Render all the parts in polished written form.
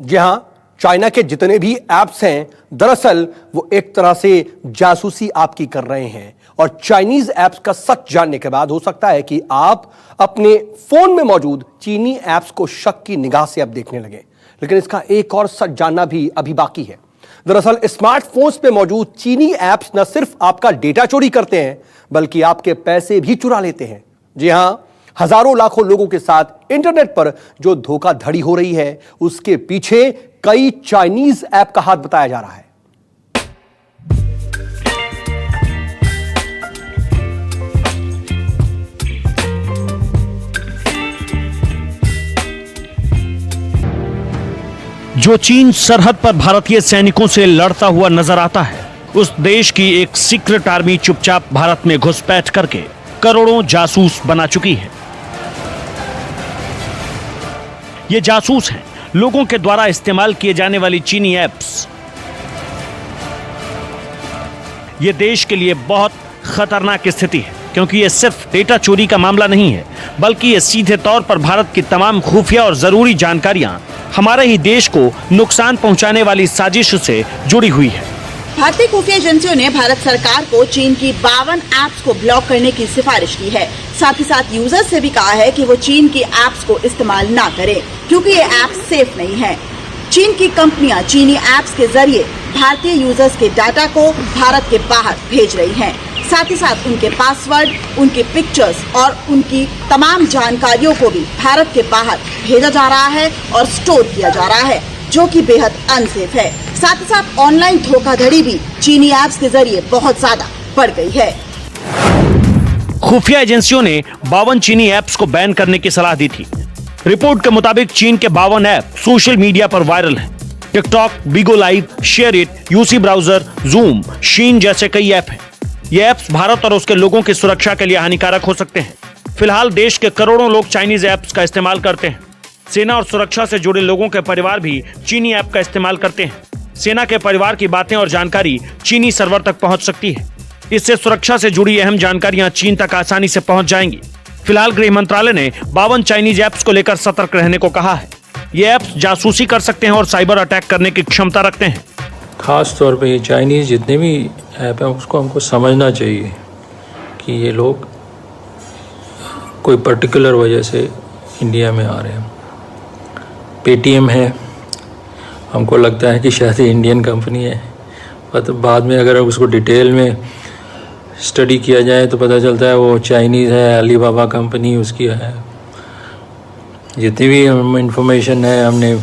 जी हां, चाइना के जितने भी ऐप्स हैं, दरअसल वो एक तरह से जासूसी आपकी कर रहे हैं। और चाइनीज ऐप्स का सच जानने के बाद हो सकता है कि आप अपने फोन में मौजूद चीनी ऐप्स को शक की निगाह से अब देखने लगे। लेकिन इसका एक और सच जानना भी अभी बाकी है। दरअसल स्मार्टफोन्स पे मौजूद चीनी ऐप्स न सिर्फ आपका डेटा चोरी करते हैं, बल्कि आपके पैसे भी चुरा लेते हैं। जी हां, हजारों लाखों लोगों के साथ इंटरनेट पर जो धोखाधड़ी हो रही है, उसके पीछे कई चाइनीज ऐप का हाथ बताया जा रहा है। जो चीन सरहद पर भारतीय सैनिकों से लड़ता हुआ नजर आता है, उस देश की एक सीक्रेट आर्मी चुपचाप भारत में घुसपैठ करके करोड़ों जासूस बना चुकी है। ये जासूस हैं लोगों के द्वारा इस्तेमाल किए जाने वाली चीनी ऐप्स। ये देश के लिए बहुत खतरनाक स्थिति है, क्योंकि ये सिर्फ डेटा चोरी का मामला नहीं है, बल्कि ये सीधे तौर पर भारत की तमाम खुफिया और जरूरी जानकारियां हमारे ही देश को नुकसान पहुंचाने वाली साजिश से जुड़ी हुई है। भारतीय खुफिया एजेंसियों ने भारत सरकार को चीन की 52 ऐप्स को ब्लॉक करने की सिफारिश की है। साथ ही साथ यूजर्स से भी कहा है कि वो चीन की ऐप्स को इस्तेमाल ना करें, क्योंकि ये ऐप्स सेफ नहीं है। चीन की कंपनियां चीनी ऐप्स के जरिए भारतीय यूजर्स के डाटा को भारत के बाहर भेज रही हैं। साथ ही साथ उनके पासवर्ड, उनके पिक्चर्स और उनकी तमाम जानकारियों को भी भारत के बाहर भेजा जा रहा है और स्टोर किया जा रहा है, जो कि बेहद अनसेफ है। साथ ही साथ ऑनलाइन धोखाधड़ी भी चीनी ऐप्स के जरिए बहुत ज्यादा बढ़ गई है। खुफिया एजेंसियों ने 52 चीनी ऐप्स को बैन करने की सलाह दी थी। रिपोर्ट के मुताबिक चीन के 52 ऐप सोशल मीडिया पर वायरल हैं। TikTok, Bigo Live, share it, UC browser, Zoom, Shein जैसे कई ऐप हैं। ये ऐप्स भारत और उसके लोगों की सुरक्षा के लिए हानिकारक हो सकते हैं। फिलहाल देश के करोड़ों लोग चाइनीज ऐप्स का इस्तेमाल करते हैं। सेना और सुरक्षा से जुड़े लोगों के परिवार भी चीनी ऐप का इस्तेमाल करते हैं। सेना के परिवार की बातें और जानकारी चीनी सर्वर तक पहुंच सकती है। इससे सुरक्षा से जुड़ी अहम जानकारियां चीन तक आसानी से पहुंच जाएंगी। फिलहाल गृह मंत्रालय ने 52 चाइनीज ऐप्स को लेकर सतर्क रहने को कहा है। ये ऐप्स जासूसी कर सकते हैं और साइबर अटैक करने की क्षमता रखते हैं। खास तौर पे ये चाइनीज़ जितने भी ऐप हैं उसको हमको समझना चाहिए कि ये लोग कोई पर्टिकुलर वजह से इंडिया में आ रहे हैं। पेटीएम है, हमको लगता है कि शायद ये इंडियन कंपनी है, पर बाद में अगर उसको डिटेल में स्टडी किया जाए तो पता चलता है वो चाइनीज़ है, अलीबाबा कंपनी उसकी है। जितनी भी इंफॉर्मेशन है हमने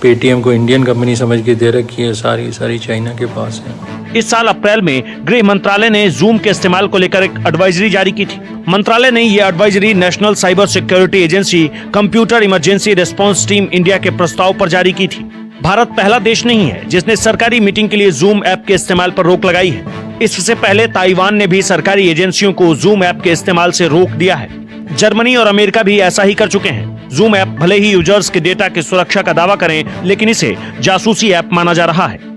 पेटीएम को इंडियन कंपनी समझ के दे रखी है, सारी चाइना के पास है। इस साल अप्रैल में गृह मंत्रालय ने जूम के इस्तेमाल को लेकर एक एडवाइजरी जारी की थी। मंत्रालय ने ये advisory national cyber security agency computer emergency response team India के प्रस्ताव पर जारी की थी। भारत पहला देश नहीं है जिसने सरकारी मीटिंग के लिए जूम ऐप के इस्तेमाल पर रोक लगाई है। इससे पहले ताइवान ने भी सरकारी एजेंसियों को जूम ऐप के इस्तेमाल से रोक दिया है। जर्मनी और अमेरिका भी ऐसा ही कर चुके हैं। जूम ऐप भले ही यूजर्स के डेटा की सुरक्षा का दावा करें, लेकिन इसे जासूसी ऐप माना जा रहा है।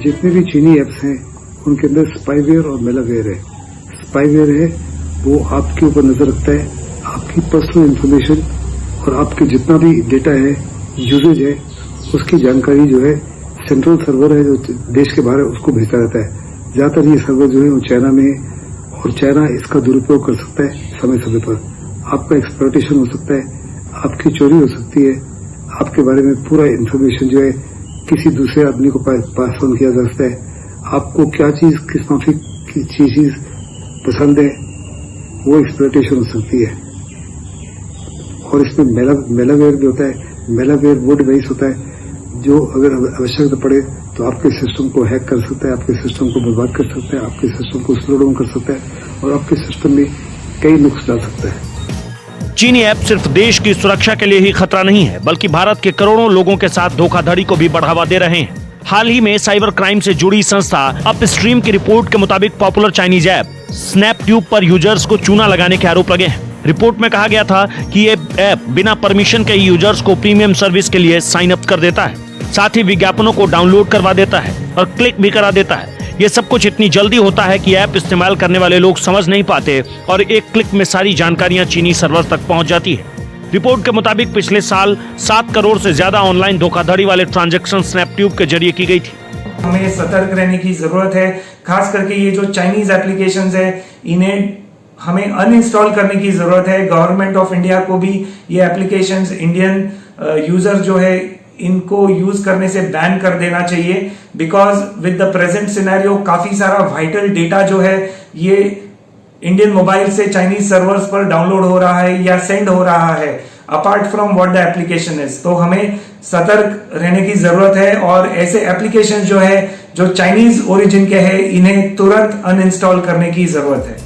जितने भी चीनी ऐप्स हैं उनके अंदर स्पाईवेयर और मेलावेयर है। स्पाईवेयर है वो आपके ऊपर नजर रखता है, आपकी पर्सनल इंफॉर्मेशन और आपके जितना भी डेटा है, यूजेज है, उसकी जानकारी जो है सेंट्रल सर्वर है जो देश के बाहर है उसको भेजता रहता है। ज्यादातर ये सर्वर जो है वो चाइना में है और चाइना इसका दुरुपयोग कर सकता है। समय समय पर आपका एक्सप्लॉयटेशन हो सकता है, आपकी चोरी हो सकती है, आपके बारे में पूरा इन्फॉर्मेशन जो है किसी दूसरे आदमी को पास ऑन किया जा सकता है। आपको क्या चीज, किस माफिक की चीज पसंद है, वो एक्सप्लॉयटेशन हो सकती है। और इसमें मेलावेयर भी होता है। मेलावेयर वो डिवाइस होता है जो अगर आवश्यकता पड़े तो आपके सिस्टम को हैक कर सकता है, आपके सिस्टम को बर्बाद कर सकता है, आपके सिस्टम को स्लो डाउन कर सकता है और आपके सिस्टम में कई नुक्स डाल सकता है। चीनी ऐप सिर्फ देश की सुरक्षा के लिए ही खतरा नहीं है, बल्कि भारत के करोड़ों लोगों के साथ धोखाधड़ी को भी बढ़ावा दे रहे हैं। हाल ही में साइबर क्राइम से जुड़ी संस्था अपस्ट्रीम की रिपोर्ट के मुताबिक पॉपुलर चाइनीज ऐप स्नैपट्यूब पर यूजर्स को चूना लगाने के आरोप लगे हैं। रिपोर्ट में कहा गया था कि ये ऐप बिना परमिशन के यूजर्स को प्रीमियम सर्विस के लिए साइन अप कर देता है, साथ ही विज्ञापनों को डाउनलोड करवा देता है और क्लिक भी करा देता है। ये सब कुछ इतनी जल्दी होता है कि ऐप इस्तेमाल करने वाले लोग समझ नहीं पाते और एक क्लिक में सारी जानकारियां चीनी सर्वर तक पहुंच जाती है। रिपोर्ट के मुताबिक पिछले साल 7 करोड़ से ज्यादा ऑनलाइन धोखाधड़ी वाले ट्रांजैक्शन स्नैपट्यूब के जरिए की गई थी। हमें सतर्क रहने की जरूरत है, खास करके ये जो चाइनीज एप्लीकेशंस है इन्हें हमें अनइंस्टॉल करने की जरूरत है। गवर्नमेंट ऑफ इंडिया को भी ये एप्लीकेशंस इंडियन यूजर जो है इनको यूज करने से बैन कर देना चाहिए, because with the present scenario काफी सारा वाइटल डेटा जो है ये इंडियन मोबाइल से चाइनीज सर्वर्स पर डाउनलोड हो रहा है या सेंड हो रहा है apart from what the application is. तो हमें सतर्क रहने की जरूरत है और ऐसे एप्लीकेशन जो है जो चाइनीज ओरिजिन के हैं इन्हें तुरंत अनइंस्टॉल करने की जरूरत है।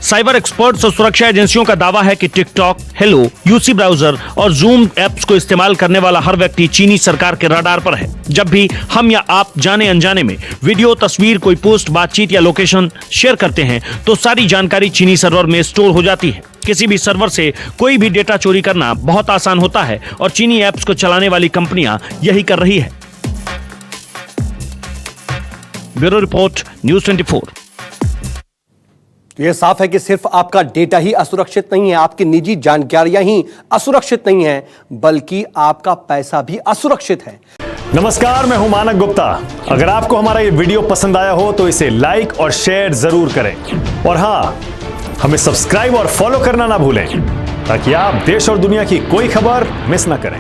साइबर एक्सपर्ट्स और सुरक्षा एजेंसियों का दावा है कि टिकटॉक, हेलो, यूसी ब्राउजर और जूम ऐप्स को इस्तेमाल करने वाला हर व्यक्ति चीनी सरकार के रडार पर है। जब भी हम या आप जाने अनजाने में वीडियो, तस्वीर, कोई पोस्ट, बातचीत या लोकेशन शेयर करते हैं तो सारी जानकारी चीनी सर्वर में स्टोर हो जाती है। किसी भी सर्वर से कोई भी डेटा चोरी करना बहुत आसान होता है और चीनी ऐप्स को चलाने वाली कंपनियां यही कर रही है। Bureau report, news 24। यह साफ है कि सिर्फ आपका डेटा ही असुरक्षित नहीं है, आपकी निजी जानकारियां ही असुरक्षित नहीं है, बल्कि आपका पैसा भी असुरक्षित है। नमस्कार, मैं हूं मानक गुप्ता। अगर आपको हमारा ये वीडियो पसंद आया हो तो इसे लाइक और शेयर जरूर करें और हाँ, हमें सब्सक्राइब और फॉलो करना ना भूलें ताकि आप देश और दुनिया की कोई खबर मिस ना करें।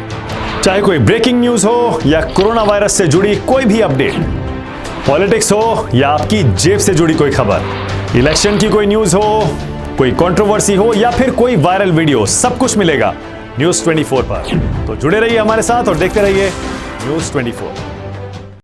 चाहे कोई ब्रेकिंग न्यूज हो या कोरोना वायरस से जुड़ी कोई भी अपडेट, पॉलिटिक्स हो या आपकी जेब से जुड़ी कोई खबर, इलेक्शन की कोई न्यूज हो, कोई कंट्रोवर्सी हो या फिर कोई वायरल वीडियो, सब कुछ मिलेगा न्यूज़ 24 पर। तो जुड़े रहिए हमारे साथ और देखते रहिए न्यूज़ 24।